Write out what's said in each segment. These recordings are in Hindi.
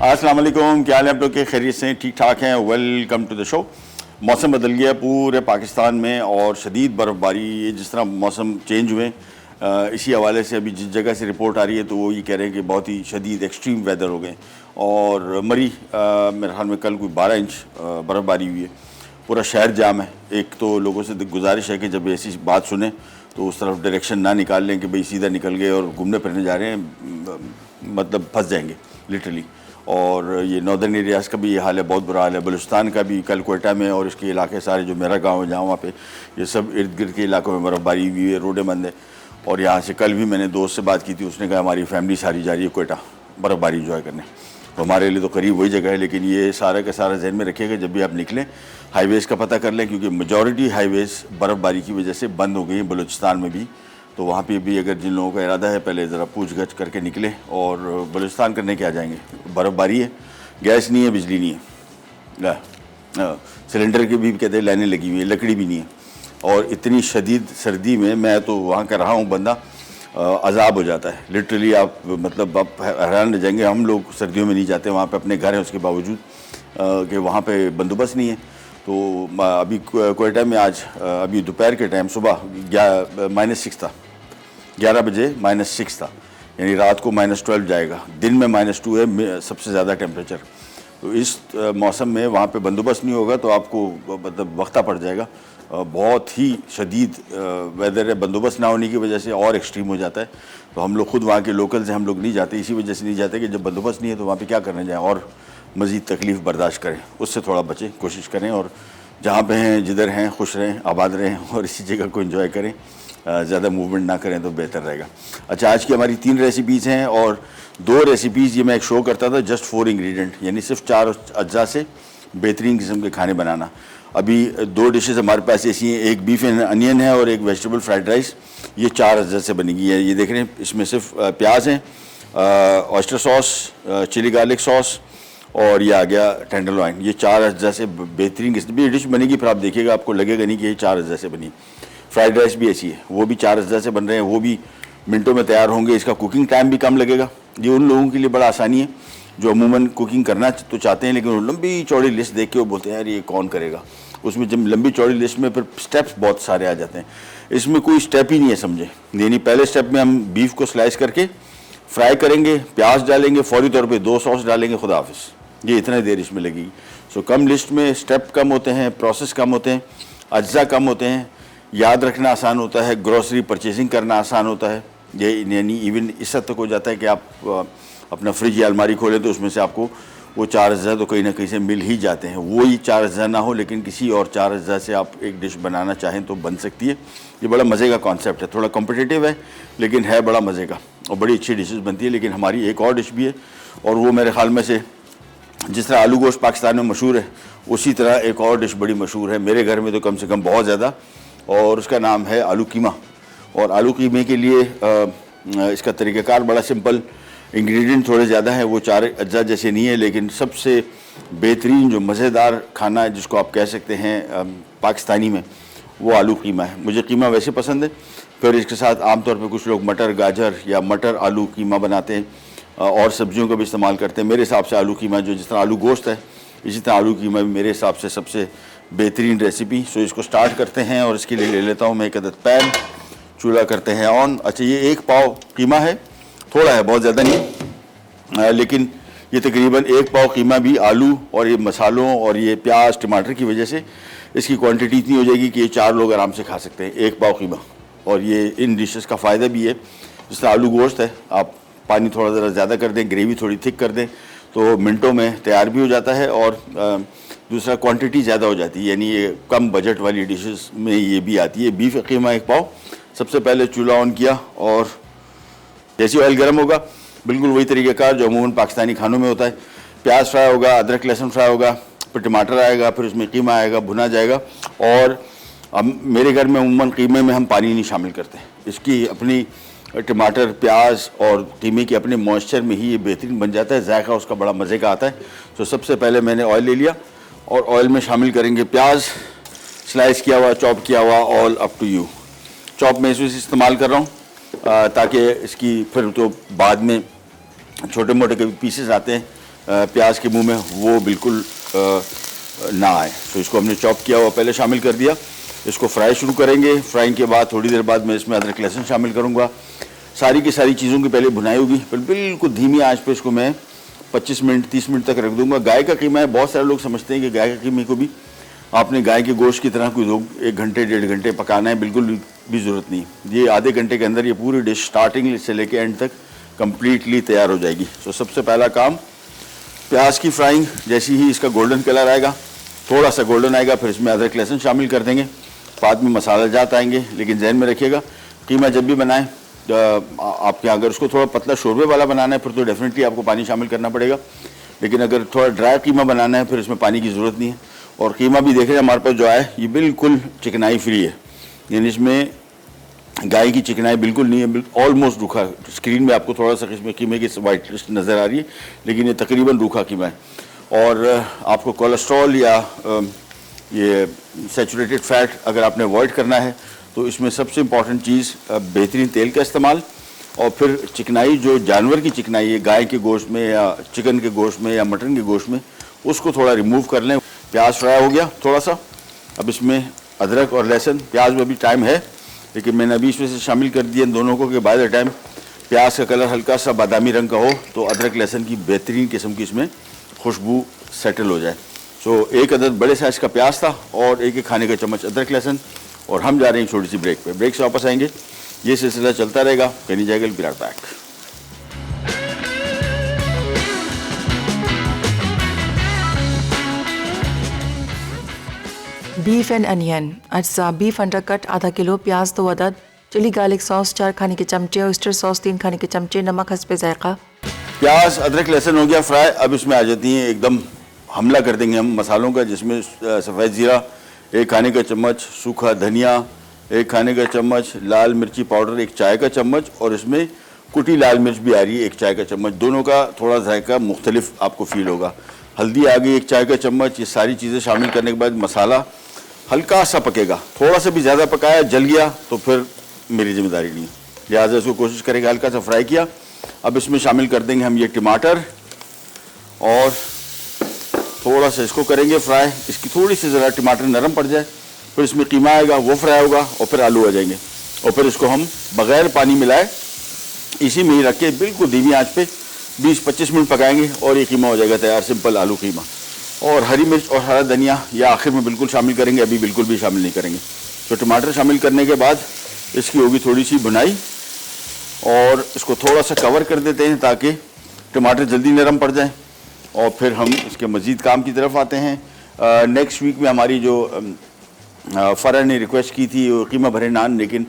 अस्सलाम वालेकुम, क्या हाल है आप लोग के? खैरियत से ठीक ठाक हैं? Welcome to the show. मौसम बदल गया पूरे पाकिस्तान में और शदीद बर्फ़बारी, ये जिस तरह मौसम चेंज हुए इसी हवाले से अभी जिस जगह से रिपोर्ट आ रही है तो वो ये कह रहे हैं कि बहुत ही शदीद एक्सट्रीम वेदर हो गए। और मरी मेरे ख्याल में कल कोई 12 इंच बर्फ़बारी हुई है, पूरा शहर जाम है। एक तो लोगों से गुजारिश है कि जब ऐसी बात सुने तो उस तरफ डायरेक्शन ना निकाल लें कि भाई सीधा निकल गए और घूमने फिरने जा रहे हैं, मतलब फंस जाएंगे लिटरली। और ये नॉर्दर्न एरियाज़ का भी ये हाल है, बहुत बुरा हाल है। बलूचिस्तान का भी कल कोयटा में और इसके इलाके सारे जो मेरा गांव है जहाँ वहाँ पे ये सब इर्द गिर्द के इलाकों में बर्फ़बारी हुई है, रोडें बंद है। और यहाँ से कल भी मैंने दोस्त से बात की थी, उसने कहा हमारी फैमिली सारी जा रही है कोयटा बर्फ़बारी इंजॉय करने। तो हमारे लिए तो करीब वही जगह है, लेकिन ये सारा का सारा जहन में रखिएगा जब भी आप निकलें हाईवेज़ का पता कर लें, क्योंकि मेजॉरिटी हाईवेज़ बर्फ़बारी की वजह से बंद हो गई हैं बलूचिस्तान में भी। तो वहाँ पे भी अगर जिन लोगों का इरादा है पहले ज़रा पूछ गछ करके निकले। और बलूचिस्तान करने क्या जाएंगे, बर्फ़बारी है, गैस नहीं है, बिजली नहीं है, सिलेंडर की भी कहते हैं लाइनें लगी हुई है, लकड़ी भी नहीं है। और इतनी शदीद सर्दी में मैं तो वहाँ का रहा हूँ बंदा, अजाब हो जाता है लिटरली। आप मतलब आप हैरान रह जाएंगे। हम लोग सर्दियों में नहीं जाते, वहाँ पे अपने घर हैं उसके बावजूद कि वहाँ पे बंदोबस्त नहीं है। तो अभी कोयटा में आज अभी दोपहर के टाइम सुबह -6 था, 11 बजे -6 था, यानी रात को -12 जाएगा, दिन में -2 है सबसे ज़्यादा टेम्परेचर। तो इस मौसम में वहाँ पे बंदोबस्त नहीं होगा तो आपको मतलब वक्ता पड़ जाएगा। बहुत ही शदीद वेदर है, बंदोबस्त ना होने की वजह से और एक्सट्रीम हो जाता है। तो हम लोग खुद वहाँ के लोकल्स हैं, हम लोग नहीं जाते, इसी वजह से नहीं जाते कि जब बंदोबस्त नहीं है तो वहाँ पे क्या करने जाएँ और मज़ीद तकलीफ़ बर्दाश्त करें, उससे थोड़ा बचें, कोशिश करें। और जहाँ पे हैं जिधर हैं खुश रहें, आबाद रहें और इसी जगह को एंजॉय करें, ज़्यादा मूवमेंट ना करें तो बेहतर रहेगा। अच्छा, आज की हमारी 3 रेसिपीज़ हैं और 2 रेसिपीज़ ये मैं एक शो करता था, जस्ट 4 इंग्रेडिएंट, यानी सिर्फ 4 अज्जा से बेहतरीन किस्म के खाने बनाना। अभी 2 डिशेज़ हमारे पास ऐसी हैं, एक बीफ एंड अनियन है और एक वेजिटेबल फ्राइड राइस। ये 4 अज्जा से बनेगी है। ये देख रहे हैं, इसमें सिर्फ प्याज हैं, oyster sauce, chilli garlic sauce और ये आ गया टेंडरलॉइन। ये 4 अज्जा से बेहतरीन किस्म की डिश बनेगी। फिर आप देखिएगा आपको लगेगा नहीं कि ये 4 अज्जा से बनी। फ्राइड राइस भी ऐसी है, वो भी 4 अज्जा से बन रहे हैं, वो भी मिनटों में तैयार होंगे, इसका कुकिंग टाइम भी कम लगेगा। ये उन लोगों के लिए बड़ा आसानी है जो अमूमन कुकिंग करना तो चाहते हैं, लेकिन लंबी चौड़ी लिस्ट देख के वो बोलते हैं यार ये कौन करेगा। उसमें जब लंबी चौड़ी लिस्ट में फिर स्टेप्स बहुत सारे आ जाते हैं, इसमें कोई स्टेप ही नहीं है समझे। यानी पहले स्टेप में हम बीफ को स्लाइस करके फ्राई करेंगे, प्याज डालेंगे, फौरी तौर पे 2 सॉस डालेंगे, खुदा हाफिज़, ये इतना देर इसमें लगेगी। सो कम लिस्ट में स्टेप कम होते हैं, प्रोसेस कम होते हैं, अज्जा कम होते हैं, याद रखना आसान होता है, ग्रॉसरी परचेजिंग करना आसान होता है। ये यानी इवन इस हद तक हो जाता है कि आप अपना फ्रिज या अलमारी खोलें तो उसमें से आपको वो 4 अज्जा तो कहीं ना कहीं से मिल ही जाते हैं। वो ही 4 अज्जा ना हो लेकिन किसी और 4 अज्जा से आप एक डिश बनाना चाहें तो बन सकती है। ये बड़ा मज़े का कॉन्सेप्ट है, थोड़ा कॉम्पिटिटिव है लेकिन है बड़ा मज़े का और बड़ी अच्छी डिशेस बनती है। लेकिन हमारी एक और डिश भी है और वो मेरे ख्याल में से जिस तरह आलू गोश्त पाकिस्तान में मशहूर है उसी तरह एक और डिश बड़ी मशहूर है मेरे घर में तो कम से कम बहुत ज़्यादा, और उसका नाम है आलू कीमा। और आलू कीमे के लिए इसका तरीक़ाकार बड़ा सिंपल, इंग्रेडिएंट थोड़े ज़्यादा हैं, वो 4 अज्जा जैसे नहीं है, लेकिन सबसे बेहतरीन जो मज़ेदार खाना है जिसको आप कह सकते हैं पाकिस्तानी में, वो आलू कीमा है। मुझे कीमा वैसे पसंद है, फिर इसके साथ आमतौर पर कुछ लोग मटर गाजर या मटर आलू कीमा बनाते हैं और सब्जियों का भी इस्तेमाल करते हैं। मेरे हिसाब से आलू कीमा जो जिस तरह आलू गोश्त है इसी तरह आलू कीमा भी मेरे हिसाब से सबसे बेहतरीन रेसिपी। सो इसको स्टार्ट करते हैं और इसके लिए ले लेता हूँ मैं एक अदद पैन, चूल्हा करते हैं ऑन। अच्छा, ये 1 पाव कीमा है, थोड़ा है, बहुत ज़्यादा नहीं, लेकिन ये तकरीबन 1 पाव कीमा भी आलू और ये मसालों और ये प्याज टमाटर की वजह से इसकी क्वांटिटी इतनी हो जाएगी कि ये 4 लोग आराम से खा सकते हैं, 1 पाव कीमा। और ये इन डिशेस का फ़ायदा भी है, जिस तरह आलू गोश्त है, आप पानी थोड़ा ज़रा ज़्यादा कर दें, ग्रेवी थोड़ी थिक कर दें तो मिनटों में तैयार भी हो जाता है और दूसरा क्वांटिटी ज़्यादा हो जाती है, यानी ये कम बजट वाली डिशेस में ये भी आती है। बीफ कीमा 1 पाव, सबसे पहले चूल्हा ऑन किया और जैसे ऑयल गर्म होगा बिल्कुल वही तरीक़ाकार जो अमूमन पाकिस्तानी खानों में होता है, प्याज फ्राई होगा, अदरक लहसुन फ्राई होगा, फिर टमाटर आएगा, फिर उसमें कीमा आएगा, भुना जाएगा। और मेरे घर में अमूमन कीमे में हम पानी नहीं शामिल करते, इसकी अपनी टमाटर प्याज और कीमे के अपने मॉइस्चर में ही ये बेहतरीन बन जाता है, जायका उसका बड़ा मज़े का आता है। तो सबसे पहले मैंने ऑयल ले लिया और ऑयल में शामिल करेंगे प्याज, स्लाइस किया हुआ, चॉप किया हुआ, all up to you. Chop मैं इसी इस्तेमाल कर रहा हूँ ताकि इसकी फिर तो बाद में छोटे मोटे कभी पीसेस आते हैं प्याज के मुंह में वो बिल्कुल ना आए। तो इसको हमने चॉप किया हुआ पहले शामिल कर दिया। इसको फ्राई शुरू करेंगे। फ्राइंग के बाद थोड़ी देर बाद मैं इसमें अदरक लहसुन शामिल करूँगा। सारी की सारी चीज़ों की पहले भुनाई होगी, फिर बिल्कुल धीमी आंच पे इसको मैं 25 मिनट 30 मिनट तक रख दूंगा। गाय का कीमा है, बहुत सारे लोग समझते हैं कि गाय के कीमे को भी आपने गाय के गोश्त की तरह कोई 1 घंटे 1.5 घंटे पकाना है, बिल्कुल भी ज़रूरत नहीं। ये आधे घंटे के अंदर ये पूरी डिश स्टार्टिंग से लेके एंड तक कम्प्लीटली तैयार हो जाएगी। तो सबसे पहला काम प्याज की फ्राइंग, जैसे ही इसका गोल्डन कलर आएगा, थोड़ा सा गोल्डन आएगा, फिर इसमें अदरक लहसुन शामिल कर देंगे। बाद में मसाला जात आएंगे। लेकिन जहन में रखिएगा कीमा जब भी बनाएं, आपके अगर उसको थोड़ा पतला शोरबे वाला बनाना है फिर तो डेफिनेटली आपको पानी शामिल करना पड़ेगा। लेकिन अगर थोड़ा ड्राई कीमा बनाना है फिर इसमें पानी की ज़रूरत नहीं है। और कीमा भी देख रहे हैं हमारे पास जो है ये बिल्कुल चिकनाई फ्री है, यानी इसमें गाय की चिकनाई बिल्कुल नहीं है, ऑलमोस्ट रूखा। स्क्रीन में आपको थोड़ा सा इसमें कीमे की वाइट लिस्ट नज़र आ रही है, लेकिन ये तकरीबन रूखा कीमा है। और आपको कोलेस्ट्रॉल या ये सैचुरेटेड फैट अगर आपने अवॉइड करना है तो इसमें सबसे इम्पॉर्टेंट चीज़ बेहतरीन तेल का इस्तेमाल, और फिर चिकनाई जो जानवर की चिकनाई है गाय के गोश्त में या चिकन के गोश्त में या मटन के गोश्त में, उसको थोड़ा रिमूव कर लें। प्याज फ्राई हो गया थोड़ा सा, अब इसमें अदरक और लहसुन, प्याज में भी टाइम है लेकिन मैंने अभी इसमें से शामिल कर दिया इन दोनों को कि बाय द टाइम प्याज का कलर हल्का सा बादामी रंग का हो तो अदरक लहसुन की बेहतरीन किस्म की इसमें खुशबू सेटल हो जाए। सो एक अदद बड़े साइज़ का प्याज था और एक खाने का चम्मच अदरक लहसुन। और हम जा रहे हैं छोटी सी ब्रेक पे। ब्रेक से वापस आएंगे, ये सिलसिला चलता रहेगा। कहीं जाएगा, will be right back. Beef and onion अज्जा। बीफ अंडरकट आधा किलो, प्याज 2 अदद, चिली गार्लिक सॉस 4 खाने के चमचे, ऑयस्टर सॉस 3 खाने के चमचे, नमक हस्बे जायका। प्याज अदरक लहसुन हो गया फ्राई। अब इसमें आ जाती हैं एकदम हमला कर देंगे हम मसालों का, जिसमें सफ़ेद ज़ीरा 1 खाने का चम्मच, सूखा धनिया 1 खाने का चम्मच, लाल मिर्ची पाउडर 1 चाय का चम्मच, और इसमें कुटी लाल मिर्च भी आ रही है 1 चाय का चम्मच। दोनों का थोड़ा जायका मुख्तलिफ आपको फील होगा। हल्दी आ गई 1 चाय का चम्मच। ये सारी चीज़ें शामिल करने के बाद मसाला हल्का सा पकेगा। थोड़ा सा भी ज़्यादा पकाया जल गया तो फिर मेरी जिम्मेदारी नहीं, लिहाजा इसको कोशिश करेंगे हल्का सा फ्राई किया। अब इसमें शामिल कर देंगे हम ये टमाटर और थोड़ा सा इसको करेंगे फ्राई। इसकी थोड़ी सी ज़रा टमाटर नरम पड़ जाए, फिर इसमें कीमा आएगा वो फ्राई होगा और फिर आलू आ जाएंगे। और फिर इसको हम बग़ैर पानी मिलाए इसी में ही रख के बिल्कुल धीमी आंच पे 20-25 मिनट पकाएंगे और ये कीमा हो जाएगा तैयार, सिंपल आलू कीमा। और हरी मिर्च और हरा धनिया या आखिर में बिल्कुल शामिल करेंगे, अभी बिल्कुल भी शामिल नहीं करेंगे। तो टमाटर शामिल करने के बाद इसकी होगी थोड़ी सी भुनाई और इसको थोड़ा सा कवर कर देते हैं ताकि टमाटर जल्दी नरम पड़ जाए। और फिर हम इसके मज़ीद काम की तरफ आते हैं। नेक्स्ट वीक में हमारी जो फ़रा ने रिक्वेस्ट की थी वो कीमा भरे नान, लेकिन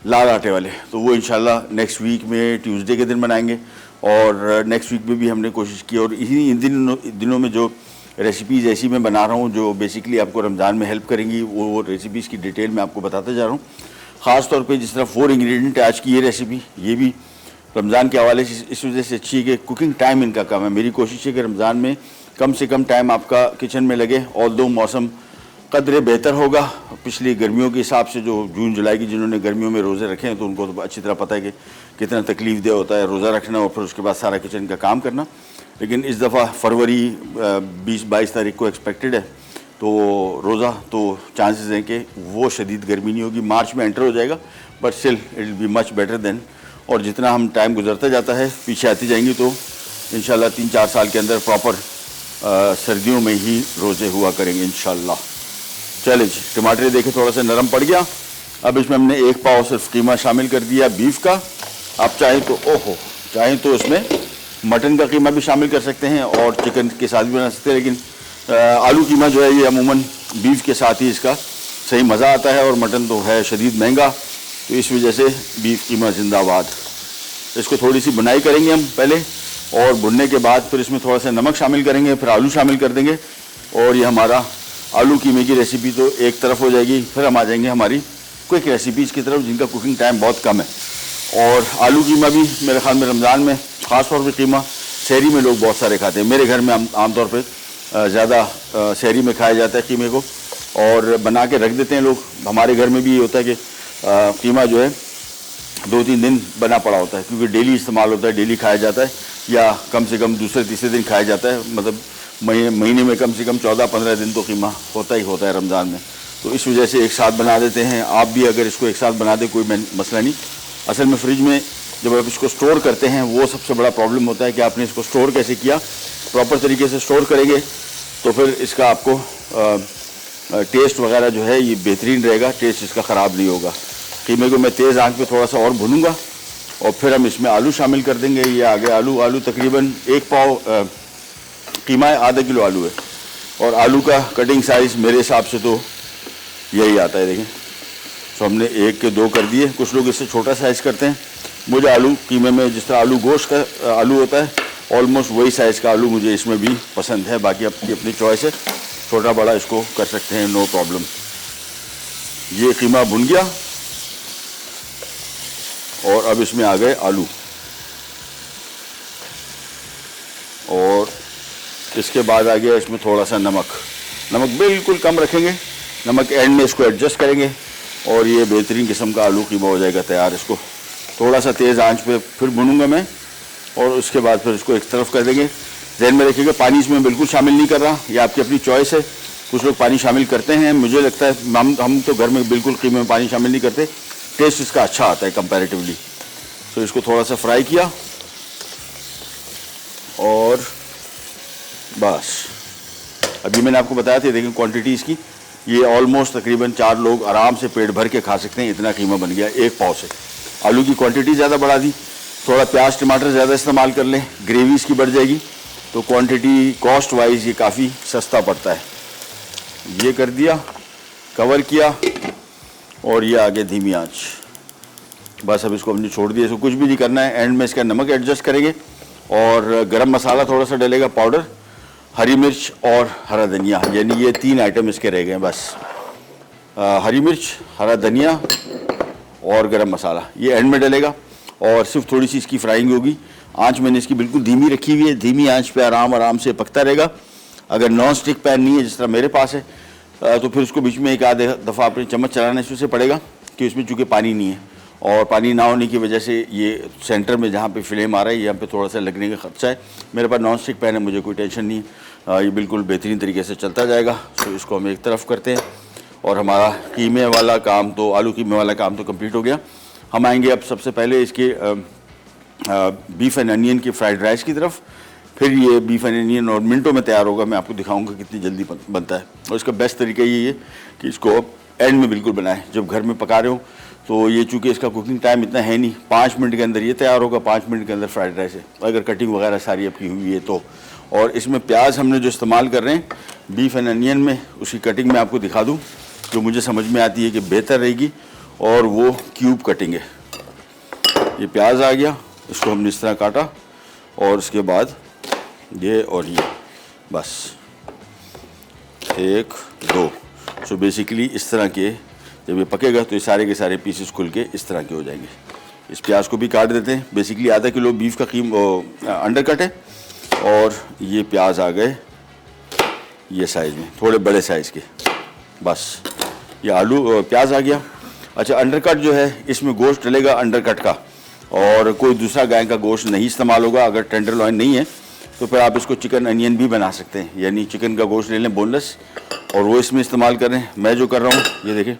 लाल आटे वाले, तो वो इंशाल्लाह नेक्स्ट वीक में ट्यूसडे के दिन बनाएंगे। और नेक्स्ट वीक में भी हमने कोशिश की। और इन दिनों में जो रेसिपीज़ ऐसी मैं बना रहा हूँ जो बेसिकली आपको रमज़ान में हेल्प करेंगी, वो रेसिपीज़ की डिटेल में आपको बताते जा रहा हूँ। ख़ास तौर पे जिस तरह 4 इंग्रेडिएंट आज की ये रेसिपी, ये भी रमज़ान के हवाले से इस वजह से अच्छी है कि कुकिंग टाइम इनका कम है। मेरी कोशिश है कि रमज़ान में कम से कम टाइम आपका किचन में लगे। ऑल्दो मौसम कदरे बेहतर होगा पिछली गर्मियों के हिसाब से, जो जून जुलाई की जिन्होंने गर्मियों में रोज़े रखे हैं तो उनको तो अच्छी तरह पता है कि कितना तकलीफ दे होता है रोज़ा रखना और फिर उसके बाद सारा किचन का काम करना। लेकिन इस दफ़ा फरवरी 20-22 तारीख को एक्सपेक्टेड है, तो रोज़ा तो चांसेस हैं कि वो शदीद गर्मी नहीं होगी। मार्च में एंटर हो जाएगा, but still it will be much better than. और जितना हम टाइम गुजरता जाता है पीछे आती जाएंगी तो इंशाल्लाह 3-4 साल के अंदर प्रॉपर सर्दियों में ही रोज़े हुआ करेंगे इंशाल्लाह। चलिए जी, टमाटर देखें थोड़ा सा नरम पड़ गया। अब इसमें हमने 1 पाव सिर्फ कीमा शामिल कर दिया बीफ का। आप चाहें तो इसमें मटन का कीमा भी शामिल कर सकते हैं और चिकन के साथ भी बना सकते हैं, लेकिन आलू कीमा जो है ये अमूमन बीफ के साथ ही इसका सही मज़ा आता है और मटन तो है शदीद महंगा, तो इस वजह से बीफ कीमा जिंदाबाद। इसको थोड़ी सी बुनाई करेंगे हम पहले और भुनने के बाद फिर इसमें थोड़ा सा नमक शामिल करेंगे, फिर आलू शामिल कर देंगे और ये हमारा आलू कीमे की रेसिपी तो एक तरफ हो जाएगी। फिर हम आ जाएंगे हमारी क्विक रेसिपीज़ की तरफ जिनका कुकिंग टाइम बहुत कम है। और आलू कीमा भी मेरे ख्याल में रमज़ान में ख़ास तौर पर कीमा शहरी में लोग बहुत सारे खाते हैं। मेरे घर में आमतौर पर ज़्यादा शहरी में खाया जाता है कीमे को और बना के रख देते हैं लोग। हमारे घर में भी ये होता है कि कीमा जो है 2-3 दिन बना पड़ा होता है क्योंकि डेली इस्तेमाल होता है, डेली खाया जाता है। या कम से कम दूसरे तीसरे दिन खाया जाता है। मतलब महीने में कम से कम 14-15 दिन तो कीमा होता ही होता है रमज़ान में। तो इस वजह से एक साथ बना देते हैं। आप भी अगर इसको एक साथ बना दें कोई मसला नहीं। असल में फ्रिज में जब आप इसको स्टोर करते हैं वो सबसे बड़ा प्रॉब्लम होता है कि आपने इसको स्टोर कैसे किया। प्रॉपर तरीके से स्टोर करेंगे तो फिर इसका आपको टेस्ट वगैरह जो है ये बेहतरीन रहेगा, टेस्ट इसका ख़राब नहीं होगा। कीमे को मैं तेज़ आंच पे थोड़ा सा और भूनूंगा और फिर हम इसमें आलू शामिल कर देंगे। ये आगे आलू तकरीबन 1 पाव कीमा है, आधा किलो आलू है और आलू का कटिंग साइज़ मेरे हिसाब से तो यही आता है। देखें, तो हमने 1 के 2 कर दिए। कुछ लोग इससे छोटा साइज़ करते हैं। मुझे आलू कीमे में जिस तरह आलू गोश्त का आलू होता है ऑलमोस्ट वही साइज़ का आलू मुझे इसमें भी पसंद है। बाकी आपकी अपनी चॉइस है, छोटा बड़ा इसको कर सकते हैं, नो प्रॉब्लम। ये कीमा भुन गया और अब इसमें आ गए आलू और इसके बाद आ गया इसमें थोड़ा सा नमक बिल्कुल कम रखेंगे। नमक एंड में इसको एडजस्ट करेंगे और ये बेहतरीन किस्म का आलू कीमा हो जाएगा तैयार। इसको थोड़ा सा तेज़ आंच पे फिर भूनूंगा मैं और उसके बाद फिर इसको एक तरफ कर देंगे। ध्यान में रखिएगा पानी इसमें बिल्कुल शामिल नहीं कर रहा, ये आपकी अपनी चॉइस है। कुछ लोग पानी शामिल करते हैं, मुझे लगता है हम तो घर में बिल्कुल कीमे में पानी शामिल नहीं करते। टेस्ट इसका अच्छा आता है कंपैरेटिवली। तो इसको थोड़ा सा फ्राई किया और बस। अभी मैंने आपको बताया था, देखें क्वांटिटी इसकी, ये ऑलमोस्ट तकरीबन 4 लोग आराम से पेट भर के खा सकते हैं। इतना कीमा बन गया 1 पाव से। आलू की क्वांटिटी ज़्यादा बढ़ा दी, थोड़ा प्याज टमाटर ज़्यादा इस्तेमाल कर लें, ग्रेवी इसकी बढ़ जाएगी तो क्वांटिटी कॉस्ट वाइज ये काफ़ी सस्ता पड़ता है। ये कर दिया, कवर किया और ये आगे धीमी आंच। बस अब इसको हमने छोड़ दिया, इसको कुछ भी नहीं करना है। एंड में इसका नमक एडजस्ट करेंगे और गरम मसाला थोड़ा सा डलेगा पाउडर, हरी मिर्च और हरा धनिया, यानी ये 3 आइटम इसके रह गए हैं बस। हरी मिर्च, हरा धनिया और गरम मसाला ये एंड में डलेगा और सिर्फ थोड़ी सी इसकी फ्राइंग होगी। आंच मैंने इसकी बिल्कुल धीमी रखी हुई है, धीमी आंच पे आराम से पकता रहेगा। अगर नॉन स्टिक पैन नहीं है जिस तरह मेरे पास है तो फिर उसको बीच में एक आधे दफ़ा अपने चम्मच चलाने से पड़ेगा कि उसमें चूँकि पानी नहीं है और पानी ना होने की वजह से ये सेंटर में जहाँ पे फ्लेम आ रहा है यहाँ पे थोड़ा सा लगने का खर्चा है। मेरे पास नॉन स्टिक पैन है, मुझे कोई टेंशन नहीं है, ये बिल्कुल बेहतरीन तरीके से चलता जाएगा। तो इसको हम एक तरफ करते हैं और हमारा कीमे वाला काम तो आलू कीमे वाला काम तो कंप्लीट हो गया। हम आएंगे अब सबसे पहले इसके बीफ एंड अनियन की फ्राइड राइस की तरफ। फिर ये बीफ एंड अनियन और मिनटों में तैयार होगा। मैं आपको दिखाऊंगा कितनी जल्दी बनता है और इसका बेस्ट तरीका ये है कि इसको एंड में बिल्कुल बनाएं जब घर में पका रहे हो। तो ये चूँकि इसका कुकिंग टाइम इतना है नहीं, 5 मिनट के अंदर ये तैयार होगा, 5 मिनट के अंदर फ्राइड राइस है अगर कटिंग वगैरह सारी आपकी हुई है तो। और इसमें प्याज हमने जो इस्तेमाल कर रहे हैं बीफ एंड अनियन में, उसकी कटिंग मैं आपको दिखा दूँ जो मुझे समझ में आती है कि बेहतर रहेगी और वो क्यूब कटिंग है। ये प्याज आ गया, इसको हमने इस तरह काटा और उसके बाद ये और ये बस 1 2। सो बेसिकली इस तरह के जब ये पकेगा तो ये सारे के सारे पीसेस खुल के इस तरह के हो जाएंगे। इस प्याज को भी काट देते हैं। बेसिकली आधा किलो बीफ का अंडर कट है और ये प्याज आ गए ये साइज़ में, थोड़े बड़े साइज़ के। बस ये आलू प्याज आ गया। अच्छा, अंडर कट जो है इसमें गोश्त डलेगा अंडर कट का और कोई दूसरा गाय का गोश्त नहीं इस्तेमाल होगा। अगर टेंडरलॉइन नहीं है तो फिर आप इसको चिकन अनियन भी बना सकते हैं, यानी चिकन का गोश्त ले लें बोनलेस और वो इसमें इस्तेमाल करें। मैं जो कर रहा हूँ ये देखिए,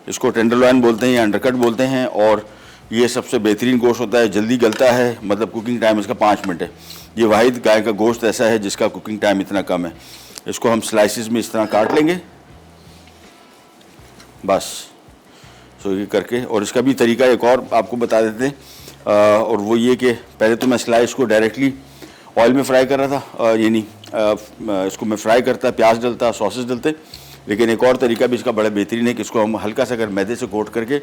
इसको टेंडरलॉइन बोलते हैं या अंडरकट बोलते हैं और ये सबसे बेहतरीन गोश्त होता है, जल्दी गलता है, मतलब कुकिंग टाइम इसका 5 मिनट है। ये वाहिद गाय का गोश्त ऐसा है जिसका कुकिंग टाइम इतना कम है। इसको हम स्लाइसिस में इस तरह काट लेंगे बस। सो ये करके, और इसका भी तरीका एक और आपको बता देते हैं और वो ये कि पहले तो मैं स्लाइस को डायरेक्टली ऑयल में फ्राई कर रहा था, यानी इसको मैं फ्राई करता, प्याज डलता, सॉसेस डलते। लेकिन एक और तरीका भी इसका बड़ा बेहतरीन है कि इसको हम हल्का सा अगर मैदे से कोट करके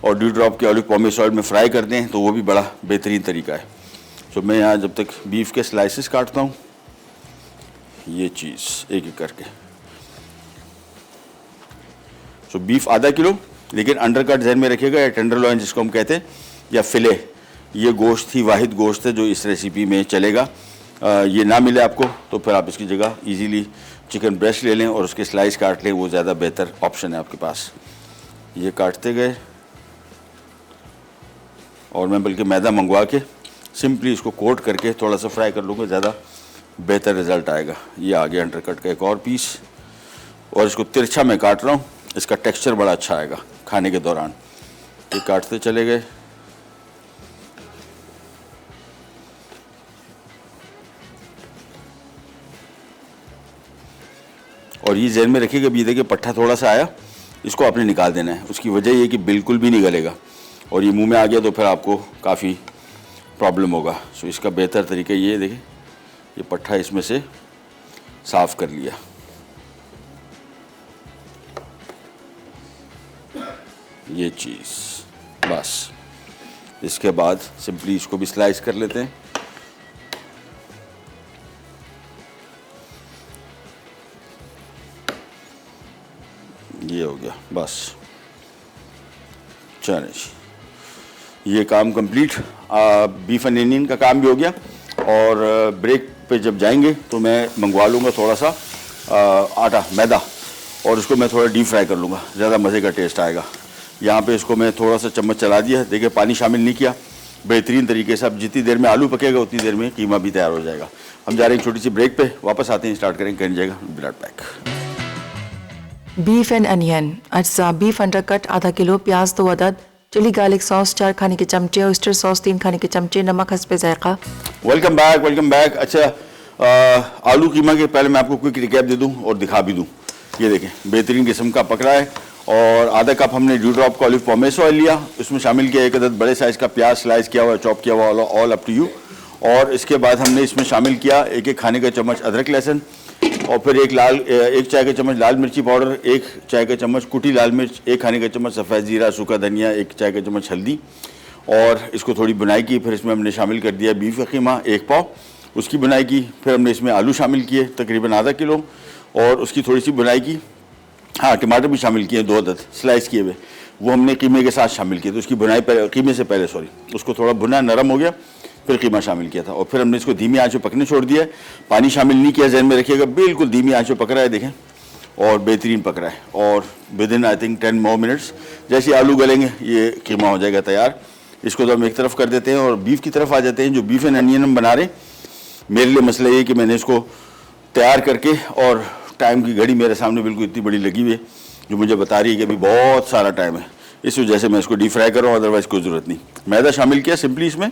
और ड्यू ड्रॉप के ऑलिव पॉमेस ऑयल में फ्राई करते हैं तो वो भी बड़ा बेहतरीन तरीका है। सो मैं यहाँ जब तक बीफ के स्लाइसेस काटता हूँ, ये चीज़ एक एक करके। सो बीफ आधा किलो, लेकिन अंडरकट ध्यान में रखिएगा, या टेंडरलॉइन जिसको हम कहते हैं, या फिले, ये गोश्त ही वाहिद गोश्त है जो इस रेसिपी में चलेगा। ये ना मिले आपको तो फिर आप इसकी जगह इजीली चिकन ब्रेस्ट ले लें और उसके स्लाइस काट लें, वो ज़्यादा बेहतर ऑप्शन है आपके पास। ये काटते गए और मैं बल्कि मैदा मंगवा के सिंपली इसको कोट करके थोड़ा सा फ्राई कर लूँगा, ज़्यादा बेहतर रिज़ल्ट आएगा। ये आ गया अंडरकट का एक और पीस, और इसको तिरछा मैं काट रहा हूँ, इसका टेक्सचर बड़ा अच्छा आएगा खाने के दौरान। ये काटते चले गए। और ये जहन में रखिएगा, अभी देखिए पट्ठा थोड़ा सा आया, इसको आपने निकाल देना है। उसकी वजह ये कि बिल्कुल भी नहीं गलेगा, और ये मुंह में आ गया तो फिर आपको काफ़ी प्रॉब्लम होगा। सो इसका बेहतर तरीका ये देखिए, ये पट्ठा इसमें से साफ़ कर लिया। ये चीज़ बस, इसके बाद सिंपली इसको भी स्लाइस कर लेते हैं। ये हो गया बस। चलिए जी, ये काम कंप्लीट। बीफ एंड अनियन का काम भी हो गया, और ब्रेक पे जब जाएंगे तो मैं मंगवा लूँगा थोड़ा सा आटा मैदा, और उसको मैं थोड़ा डीप फ्राई कर लूँगा, ज़्यादा मज़े का टेस्ट आएगा। यहाँ पे इसको मैं थोड़ा सा चम्मच चला दिया, देखिए पानी शामिल नहीं किया, बेहतरीन तरीके से। अब जितनी देर में आलू पकेगा उतनी देर में कीमा भी तैयार हो जाएगा। हम जा रहे हैं छोटी सी ब्रेक पे, वापस आते हैं, स्टार्ट करेंगे, कहीं जाएगा बिराट पैक। बीफ एंड अनियन अज्जा, बीफ अंडरकट आधा किलो, प्याज 2 अदद, चिली गार्लिक सॉस 4 खाने के चमचे, ऑयस्टर सॉस 3 खाने के चमचे, नमक हस्बे जायका। Welcome back, welcome back. अच्छा, आलू कीमा के पहले मैं आपको क्विक रिकैप दे दूं और दिखा भी दूं। ये देखें बेहतरीन किस्म का पकड़ा है, और आधा कप हमने ड्यू ड्रॉप का ऑलिव पॉमेस ऑयल लिया, उसमें शामिल किया 1 अदद बड़े साइज़ का प्याज स्लाइस किया हुआ, चॉप किया हुआ, ऑल अप टू यू। और इसके बाद हमने इसमें शामिल किया 1 खाने का चम्मच अदरक लहसुन, और फिर 1 चाय का चम्मच लाल मिर्ची पाउडर, 1 चाय का चम्मच कुटी लाल मिर्च, 1 खाने का चम्मच सफ़ेद जीरा, सूखा धनिया, 1 चाय का चम्मच हल्दी, और इसको थोड़ी बुनाई की। फिर इसमें हमने शामिल कर दिया बीफ का कीमा 1 पाव, उसकी बुनाई की। फिर हमने इसमें आलू शामिल किए तकरीबन आधा किलो, और उसकी थोड़ी सी बुनाई की। हाँ, टमाटर भी शामिल किए 2 अदद स्लाइस किए हुए, वो हमने कीमे के साथ शामिल किए। तो उसकी बुनाई कीमे से पहले उसको थोड़ा भुना, नरम हो गया, फिर कीमा शामिल किया था, और फिर हमने इसको धीमी आंच पे पकने छोड़ दिया। पानी शामिल नहीं किया, जहन में रखिएगा, बिल्कुल धीमी आंच पे पक रहा है, देखें, और बेहतरीन पक रहा है। और with in I think 10 more minutes जैसे आलू गलेंगे ये कीमा हो जाएगा तैयार। इसको तो हम एक तरफ कर देते हैं और बीफ की तरफ आ जाते हैं। जो बीफ एंड अनियन हम बना रहे हैं, मेरे लिए मसला ये कि मैंने इसको तैयार करके, और टाइम की घड़ी मेरे सामने बिल्कुल इतनी बड़ी लगी हुई है जो मुझे बता रही है कि अभी बहुत सारा टाइम है, इस वजह से मैं इसको डीप फ्राई कर रहा हूँ, अदरवाइज़ कोई ज़रूरत नहीं। मैदा शामिल किया सिंपली इसमें,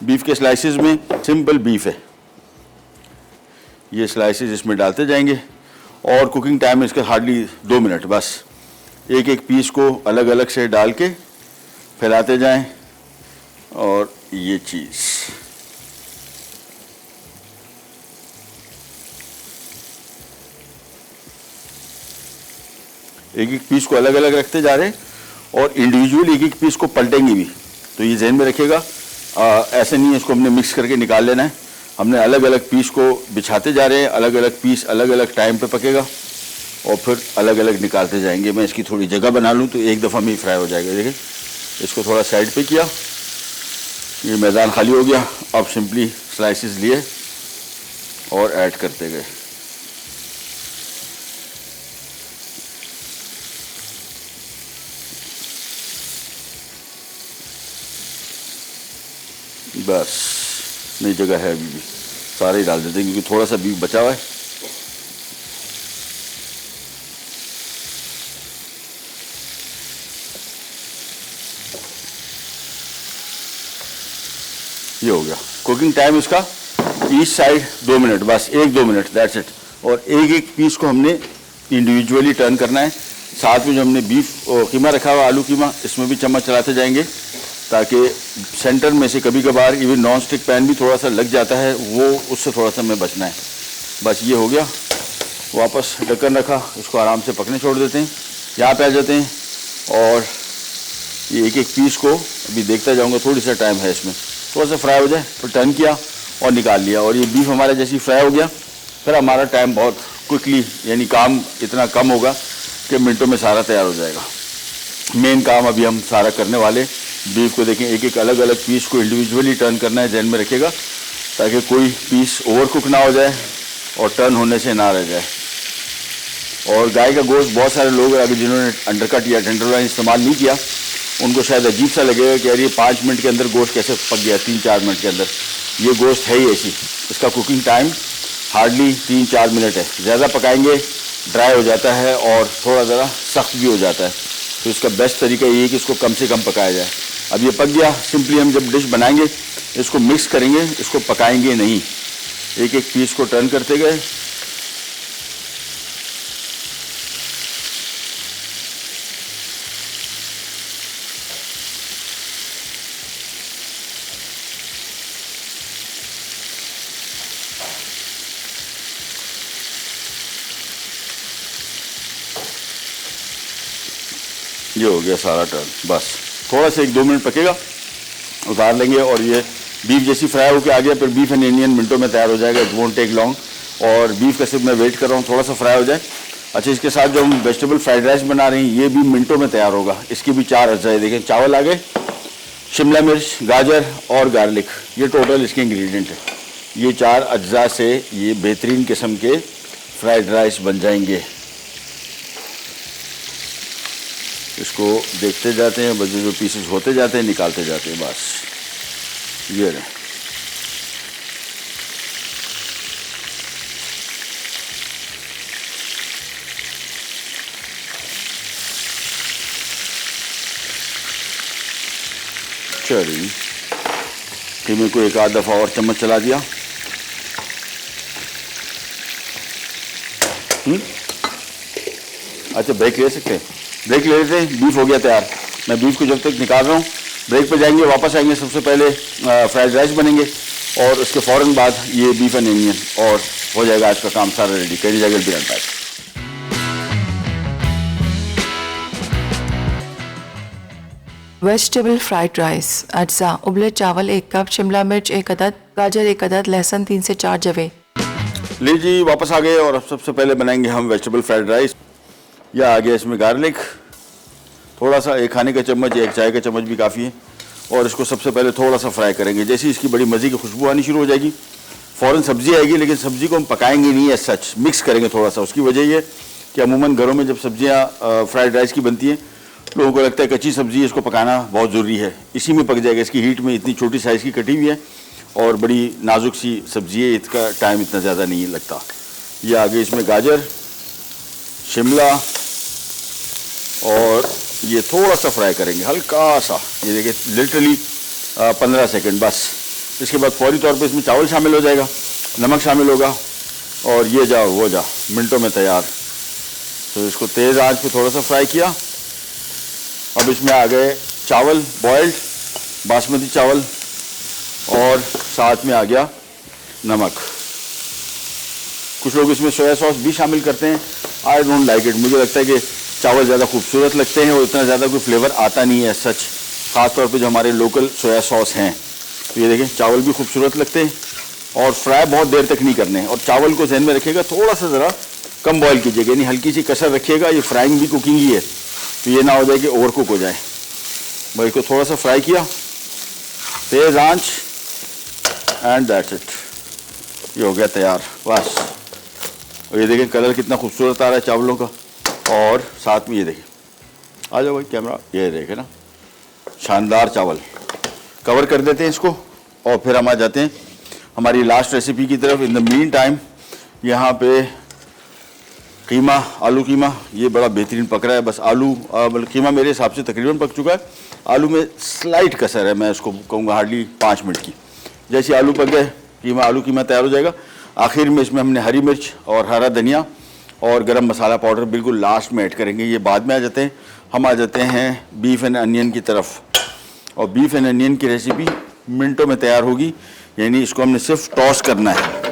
बीफ के स्लाइसेस में, सिंपल बीफ है, ये स्लाइसेस इसमें डालते जाएंगे, और कुकिंग टाइम है इसका हार्डली 2 मिनट बस। एक पीस को अलग अलग से डाल के फैलाते जाएं, और ये चीज़ एक पीस को अलग अलग रखते जा रहे हैं, और इंडिविजुअल एक पीस को पलटेंगे भी। तो ये जहन में रखिएगा, ऐसे नहीं है इसको हमने मिक्स करके निकाल लेना है, हमने अलग अलग पीस को बिछाते जा रहे हैं, अलग अलग पीस अलग अलग टाइम पे पकेगा, और फिर अलग अलग निकालते जाएंगे। मैं इसकी थोड़ी जगह बना लूँ तो एक दफ़ा में ही फ्राई हो जाएगा। देखिए, इसको थोड़ा साइड पे किया, ये मैदान खाली हो गया। अब सिंपली स्लाइसेस लिए और ऐड करते गए। बस, नई जगह है अभी भी, सारे ही डाल देते हैं क्योंकि थोड़ा सा बीफ बचा हुआ है। ये हो गया। कुकिंग टाइम इसका ईच साइड 2 मिनट, बस 1-2 मिनट, दैट्स इट। और एक पीस को हमने इंडिविजुअली टर्न करना है। साथ में जो हमने बीफ कीमा रखा हुआ, आलू कीमा, इसमें भी चम्मच चलाते जाएंगे ताकि सेंटर में से कभी कभार इवन नॉन स्टिक पैन भी थोड़ा सा लग जाता है, वो उससे थोड़ा सा हमें बचना है। बस ये हो गया। वापस ढक्कन रखा, इसको आराम से पकने छोड़ देते हैं। यहाँ पे आ जाते हैं, और ये एक पीस को अभी देखता जाऊँगा, थोड़ी सा टाइम है इसमें, थोड़ा सा फ्राई हो जाए, फिर टर्न किया और निकाल लिया। और ये बीफ हमारा जैसी फ्राई हो गया, फिर हमारा टाइम बहुत क्विकली, यानी काम इतना कम होगा कि मिनटों में सारा तैयार हो जाएगा। मेन काम अभी हम सारा करने वाले। बीफ को देखें, एक अलग अलग पीस को इंडिविजुअली टर्न करना है, ध्यान में रखिएगा, ताकि कोई पीस ओवर कुक ना हो जाए और टर्न होने से ना रह जाए। और गाय का गोश्त बहुत सारे लोग अगर जिन्होंने अंडरकट या टेंडरलॉइन इस्तेमाल नहीं किया, उनको शायद अजीब सा लगेगा कि यार ये 5 मिनट के अंदर गोश्त कैसे पक गया, 3-4 मिनट के अंदर। ये गोश्त है ही ऐसी, इसका कुकिंग टाइम हार्डली 3-4 मिनट है। ज़्यादा पकाएंगे ड्राई हो जाता है और थोड़ा ज़रा सख्त भी हो जाता है। तो इसका बेस्ट तरीका ये है कि इसको कम से कम पकाया जाए। अब ये पक गया, सिंपली हम जब डिश बनाएंगे इसको मिक्स करेंगे, इसको पकाएंगे नहीं। एक एक पीस को टर्न करते गए। ये हो गया सारा टर्न। बस थोड़ा सा 1-2 मिनट पकेगा, उतार लेंगे और ये बीफ जैसी फ्राई होकर आ गया। फिर बीफ एंड अनियन मिनटों में तैयार हो जाएगा, इट वोंट टेक लॉन्ग। और बीफ का सिर्फ मैं वेट कर रहा हूँ थोड़ा सा फ्राई हो जाए। अच्छा, इसके साथ जो हम वेजिटेबल फ्राइड राइस बना रहे हैं ये भी मिनटों में तैयार होगा। इसकी भी 4 अज्जा देखें, चावल आ गए, शिमला मिर्च, गाजर और गार्लिक, ये टोटल इसके इंग्रेडिएंट है। ये 4 अज्जा से ये बेहतरीन किस्म के फ्राइड राइस बन जाएंगे। इसको देखते जाते हैं, बस जो पीसेस होते जाते हैं निकालते जाते हैं। बस ये रहे। चलिए, टीमे को एक आध दफ़ा और चम्मच चला दिया। अच्छा, ब्रेक ले सकते हैं, ब्रेक ले लेते हैं। बीफ हो गया तैयार। मैं बीफ को जब तक निकाल रहा हूँ, ब्रेक पे जाएंगे, वापस आएंगे। सबसे पहले फ्राइड राइस बनेंगे और उसके फ़ौरन बाद ये बीफ एंड अनियन, और हो जाएगा आज का काम सारा रेडी। कहीं जगह भी रहता है। वेजिटेबल फ्राइड राइस, अज्जा उबले चावल 1 कप, शिमला मिर्च 1 अदद, गाजर 1 अदद, लहसुन 3 से 4 जवे। लीजिए, वापस आ गए और अब सबसे पहले बनाएंगे हम वेजिटेबल फ्राइड राइस। यह आ गया इसमें गार्लिक, थोड़ा सा 1 खाने का चम्मच, 1 चाय का चम्मच भी काफ़ी है। और इसको सबसे पहले थोड़ा सा फ्राई करेंगे। जैसे इसकी बड़ी मज़े की खुशबू आनी शुरू हो जाएगी, फ़ौरन सब्ज़ी आएगी, लेकिन सब्ज़ी को हम पकाएंगे नहीं है, सच मिक्स करेंगे थोड़ा सा। उसकी वजह ये कि अमूमन घरों में जब सब्ज़ियाँ फ्राइड राइस की बनती हैं, लोगों को लगता है कच्ची सब्ज़ी है, इसको पकाना बहुत ज़रूरी है। इसी में पक जाएगा, इसकी हीट में। इतनी छोटी साइज़ की कटी हुई है और बड़ी नाजुक सी सब्ज़ी है, इसका टाइम इतना ज़्यादा नहीं लगता। ये आगे इसमें गाजर, शिमला, और ये थोड़ा सा फ्राई करेंगे, हल्का सा। ये देखिए, लिटरली 15 सेकंड बस। इसके बाद फौरी तौर पे इसमें चावल शामिल हो जाएगा, नमक शामिल होगा, और ये जा वो जा, मिनटों में तैयार। तो इसको तेज़ आंच पे थोड़ा सा फ्राई किया। अब इसमें आ गए चावल, बॉयल्ड बासमती चावल, और साथ में आ गया नमक। कुछ लोग इसमें सोया सॉस भी शामिल करते हैं। I don't like it. मुझे लगता है कि चावल ज़्यादा खूबसूरत लगते हैं और इतना ज़्यादा कोई फ्लेवर आता नहीं है सच, ख़ास तौर पे जो हमारे लोकल सोया सॉस हैं। तो ये देखें, चावल भी खूबसूरत लगते हैं और फ्राई बहुत देर तक नहीं करने। और चावल को ध्यान में रखिएगा, थोड़ा सा ज़रा कम बॉयल कीजिएगा, यानी हल्की सी कसर रखिएगा। ये फ्राइंग भी कुकिंग ही है, तो ये ना हो जाए कि ओवर कुक हो जाए। बस इसको थोड़ा सा फ्राई किया, तेज़ आंच, एंड दैट्स इट। ये हो गया तैयार बस। और ये देखें कलर कितना खूबसूरत आ रहा है चावलों का। और साथ में ये देखें, आ जाओ भाई कैमरा, ये देखें ना, शानदार चावल। कवर कर देते हैं इसको और फिर हम आ जाते हैं हमारी लास्ट रेसिपी की तरफ। इन द मीन टाइम यहाँ पे कीमा, आलू कीमा, ये बड़ा बेहतरीन पक रहा है। बस आलू, मतलब कीमा मेरे हिसाब से तकरीबन पक चुका है। आलू में स्लाइट कसर है, मैं इसको कहूँगा हार्डली 5 मिनट की। जैसे आलू पक गए, आलू कीमा तैयार हो जाएगा। आखिर में इसमें हमने हरी मिर्च और हरा धनिया और गरम मसाला पाउडर बिल्कुल लास्ट में ऐड करेंगे, ये बाद में आ जाते हैं। हम आ जाते हैं बीफ एंड अनियन की तरफ। और बीफ एंड अनियन की रेसिपी मिनटों में तैयार होगी, यानी इसको हमने सिर्फ टॉस करना है।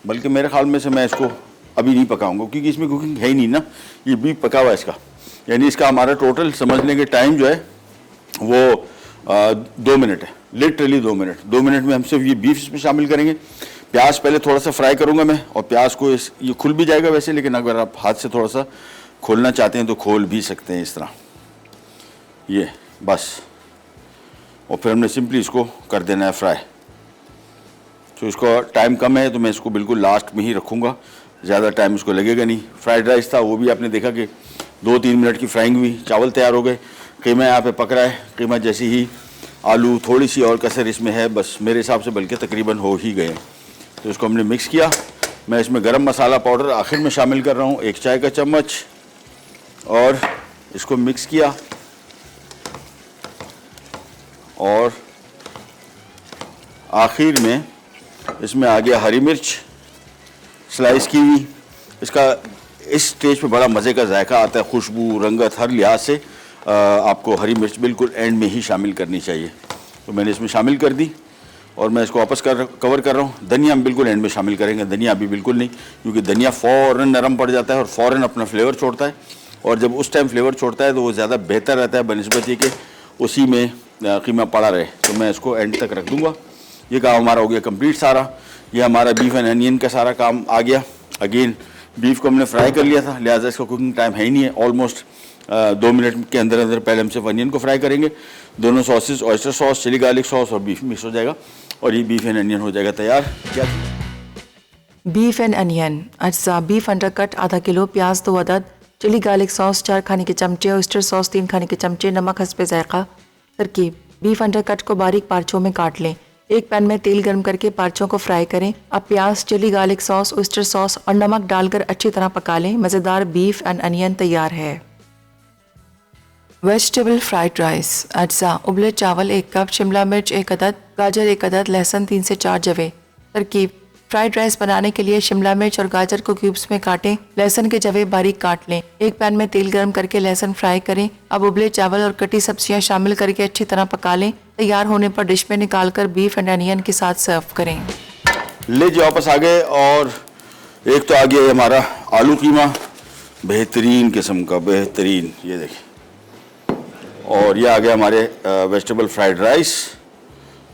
बल्कि मेरे ख्याल में से मैं इसको अभी नहीं पकाऊंगा, क्योंकि इसमें कुकिंग है ही नहीं ना, ये बीफ पका हुआ है इसका। यानी इसका हमारा टोटल समझने के टाइम जो है वो 2 मिनट है, लिटरली 2 मिनट। 2 मिनट में हम सिर्फ ये बीफ इसमें शामिल करेंगे। प्याज पहले थोड़ा सा फ्राई करूंगा मैं, और प्याज को ये खुल भी जाएगा वैसे, लेकिन अगर आप हाथ से थोड़ा सा खोलना चाहते हैं तो खोल भी सकते हैं इस तरह, ये बस। और फिर हमने सिंपली इसको कर देना है फ्राई। तो इसको टाइम कम है तो मैं इसको बिल्कुल लास्ट में ही रखूँगा, ज़्यादा टाइम इसको लगेगा नहीं। फ्राइड राइस था, वो भी आपने देखा कि 2-3 मिनट की फ्राइंग हुई, चावल तैयार हो गए। कीमा यहाँ पे पक रहा है। कीमा जैसी ही आलू थोड़ी सी और कसर इसमें है बस मेरे हिसाब से, बल्कि तकरीबन हो ही गए। तो इसको हमने मिक्स किया। मैं इसमें गरम मसाला पाउडर आखिर में शामिल कर रहा हूँ, 1 चाय का चम्मच, और इसको मिक्स किया। और आखिर में इसमें आ गया हरी मिर्च स्लाइस की हुई। इसका इस स्टेज पे बड़ा मज़े का जायका आता है, खुशबू, रंगत, हर लिहाज से आपको हरी मिर्च बिल्कुल एंड में ही शामिल करनी चाहिए। तो मैंने इसमें शामिल कर दी और मैं इसको वापस कवर कर रहा हूँ। धनिया हम बिल्कुल एंड में शामिल करेंगे, धनिया अभी बिल्कुल नहीं, क्योंकि धनिया फ़ौरन नरम पड़ जाता है और फ़ौरन अपना फ्लेवर छोड़ता है, और जब उस टाइम फ्लेवर छोड़ता है तो वो ज़्यादा बेहतर रहता है बनिस्बत ये कि उसी में कीमा पड़ा रहे। तो मैं इसको एंड तक रख दूँगा। ये काम हमारा हो गया कंप्लीट सारा। ये हमारा बीफ एंड अनियन का सारा काम आ गया। अगेन बीफ को हमने फ्राई कर लिया था, लिहाजा इसका कुकिंग टाइम है ही नहीं है। ऑलमोस्ट 2 मिनट के अंदर अंदर पहले हम सिर्फ अनियन को फ्राई करेंगे। दोनों sauces, oyster sauce, chilli garlic sauce और बीफ मिक्स हो जाएगा और ये बीफ एंड अनियन हो जाएगा तैयार। क्या बीफ एंड अनियन अज्जा: बीफ अंडरकट आधा किलो, प्याज 2 अदद, चिली गार्लिक सॉस 4 खाने के चमचे, ऑयस्टर सॉस 3 खाने के चमचे, नमक हस्बे जायका। तरकीब: बीफ अंडरकट को बारीक पार्चों में काट लें। एक पैन में तेल गर्म करके पार्चों को फ्राई करें। अब प्याज, chilli garlic sauce, oyster sauce और नमक डालकर अच्छी तरह पका लें। मज़ेदार बीफ एंड अनियन तैयार है। वेजिटेबल फ्राइड राइस अज्जा: उबले चावल 1 कप, शिमला मिर्च 1 अदद, गाजर 1 अदद, लहसुन 3 से 4 जवे। तरकीब: फ्राइड राइस बनाने के लिए शिमला मिर्च और गाजर को क्यूब्स में काटें। लहसुन के जवे बारीक काट लें। एक पैन में तेल गर्म करके लहसुन फ्राई करें। अब उबले चावल और कटी सब्जियां शामिल करके अच्छी तरह पका लें। तैयार होने पर डिश में निकालकर बीफ एंड अनियन के साथ सर्व करें। ले जी वापस आ गए। और एक तो आ गया हमारा आलू कीमा, बेहतरीन किस्म का, बेहतरीन, ये देखिए। और ये आ गया हमारे वेजिटेबल फ्राइड राइस।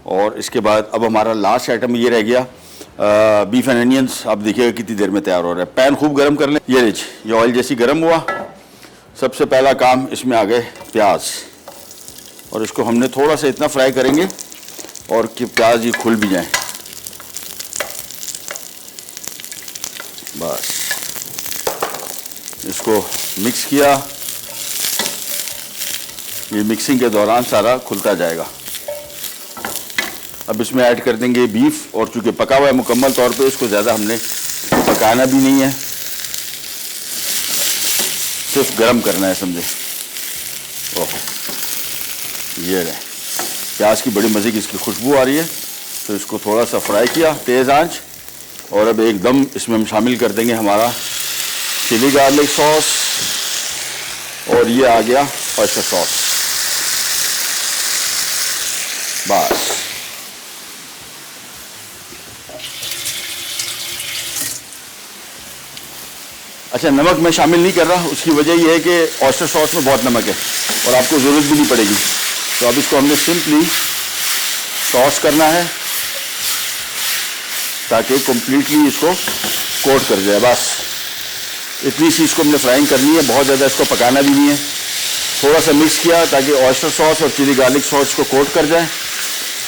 और इसके बाद अब हमारा लास्ट आइटम ये रह गया बीफ एंड अनियंस। आप देखिएगा कितनी देर में तैयार हो रहा है। पैन खूब गर्म कर लें। ये लीजिए, ये ऑयल जैसी गर्म हुआ। सबसे पहला काम, इसमें आ गए प्याज, और इसको हमने थोड़ा सा इतना फ्राई करेंगे और कि प्याज ये खुल भी जाए। बस इसको मिक्स किया। ये मिक्सिंग के दौरान सारा खुलता जाएगा। अब इसमें ऐड कर देंगे बीफ, और चूँकि पका हुआ है मुकम्मल तौर पे, इसको ज़्यादा हमने पकाना भी नहीं है, सिर्फ गरम करना है, समझे। ओह, ये रहे प्याज की बड़ी मज़े की इसकी खुशबू आ रही है। तो इसको थोड़ा सा फ्राई किया तेज़ आंच, और अब एकदम इसमें हम शामिल कर देंगे हमारा चिली गार्लिक सॉस, और ये आ गया ऑयस्टर सॉस। बस अच्छा, नमक मैं शामिल नहीं कर रहा, उसकी वजह यह है कि ऑयस्टर सॉस में बहुत नमक है और आपको ज़रूरत भी नहीं पड़ेगी। तो अब इसको हमने सिंपली टॉस करना है ताकि कम्प्लीटली इसको कोट कर जाए। बस इतनी सी इसको हमने फ्राइंग करनी है, बहुत ज़्यादा इसको पकाना भी नहीं है। थोड़ा सा मिक्स किया ताकि ऑयस्टर सॉस और चिली गार्लिक सॉस को कोट कर जाए,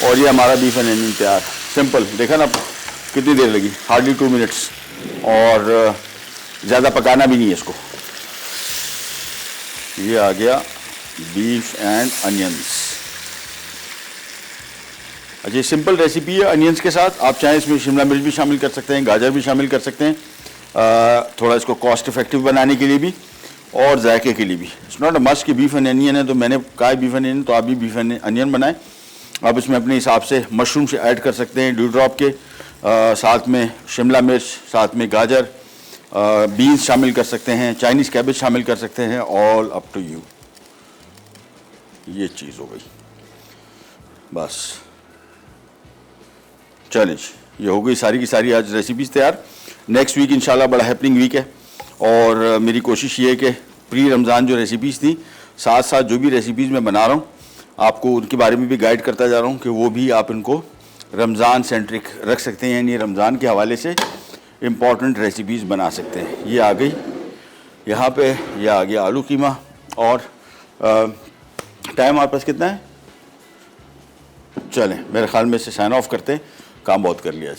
और ये हमारा बीफ एंड अनियन तैयार। सिंपल, देखा ना कितनी देर लगी, हार्डली 2 मिनट्स, और ज़्यादा पकाना भी नहीं है इसको। ये आ गया बीफ एंड अनियंस। अच्छा, ये सिंपल रेसिपी है अनियंस के साथ। आप चाहें इसमें शिमला मिर्च भी शामिल कर सकते हैं, गाजर भी शामिल कर सकते हैं, थोड़ा इसको कॉस्ट इफेक्टिव बनाने के लिए भी और जायके के लिए भी। इट्स नॉट अ मस्ट कि बीफ एंड अनियन है तो मैंने कहा बीफ एंड अनियन, तो आप भी बीफ एंड अनियन बनाएं। आप इसमें अपने हिसाब से मशरूम से ऐड कर सकते हैं, ड्यू ड्रॉप के, साथ में शिमला मिर्च, साथ में गाजर, बीन्स शामिल कर सकते हैं, चाइनीज़ कैबेज शामिल कर सकते हैं। All up to you. ये चीज़ हो गई। बस चलें, ये हो गई सारी की सारी आज रेसिपीज़ तैयार। नेक्स्ट वीक इंशाल्लाह बड़ा हैपनिंग वीक है, और मेरी कोशिश ये है कि प्री रमज़ान जो रेसिपीज़ थी, साथ साथ जो भी रेसिपीज़ मैं बना रहा हूँ आपको उनके बारे में भी गाइड करता जा रहा हूँ कि वो भी आप इनको रमज़ान सेंट्रिक रख सकते हैं, यानी रमज़ान के हवाले से इम्पॉर्टेंट रेसिपीज़ बना सकते हैं। ये आ गई यहाँ पे, ये आ गया आलू कीमा। और टाइम आपके पास कितना है? चलें, मेरे ख्याल में से साइन ऑफ करते हैं। काम बहुत कर लिया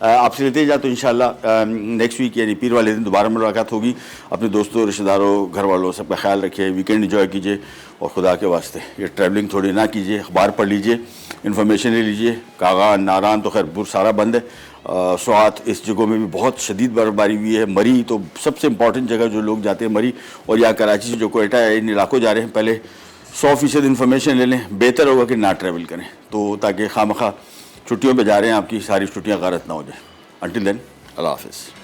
आपसे लेते जा तो इंशाल्लाह नेक्स्ट वीक यानी पीर वाले दिन दोबारा मुलाकात होगी। अपने दोस्तों, रिश्तेदारों, घर वालों सबका ख्याल रखिए, वीकेंड एंजॉय कीजिए और खुदा के वास्ते ये ट्रैवलिंग थोड़ी ना कीजिए, अखबार पढ़ लीजिए, इन्फॉर्मेशन ले लीजिए। कागा नारान तो खैर सारा बंद है। स्वात इस जगहों में भी बहुत शदीद बर्फबारी हुई है। मरी तो सबसे इंपॉर्टेंट जगह जो लोग जाते हैं मरी, और या कराची से जो कोयटा है, इन इलाकों जा रहे हैं, पहले 100% इन्फॉर्मेशन ले लें। बेहतर होगा कि ना ट्रैवल करें, तो ताकि खामखा छुट्टियों पे जा रहे हैं आपकी सारी छुट्टियां गारत ना हो जाए। अंटिल देन, अल्लाह हाफिज़।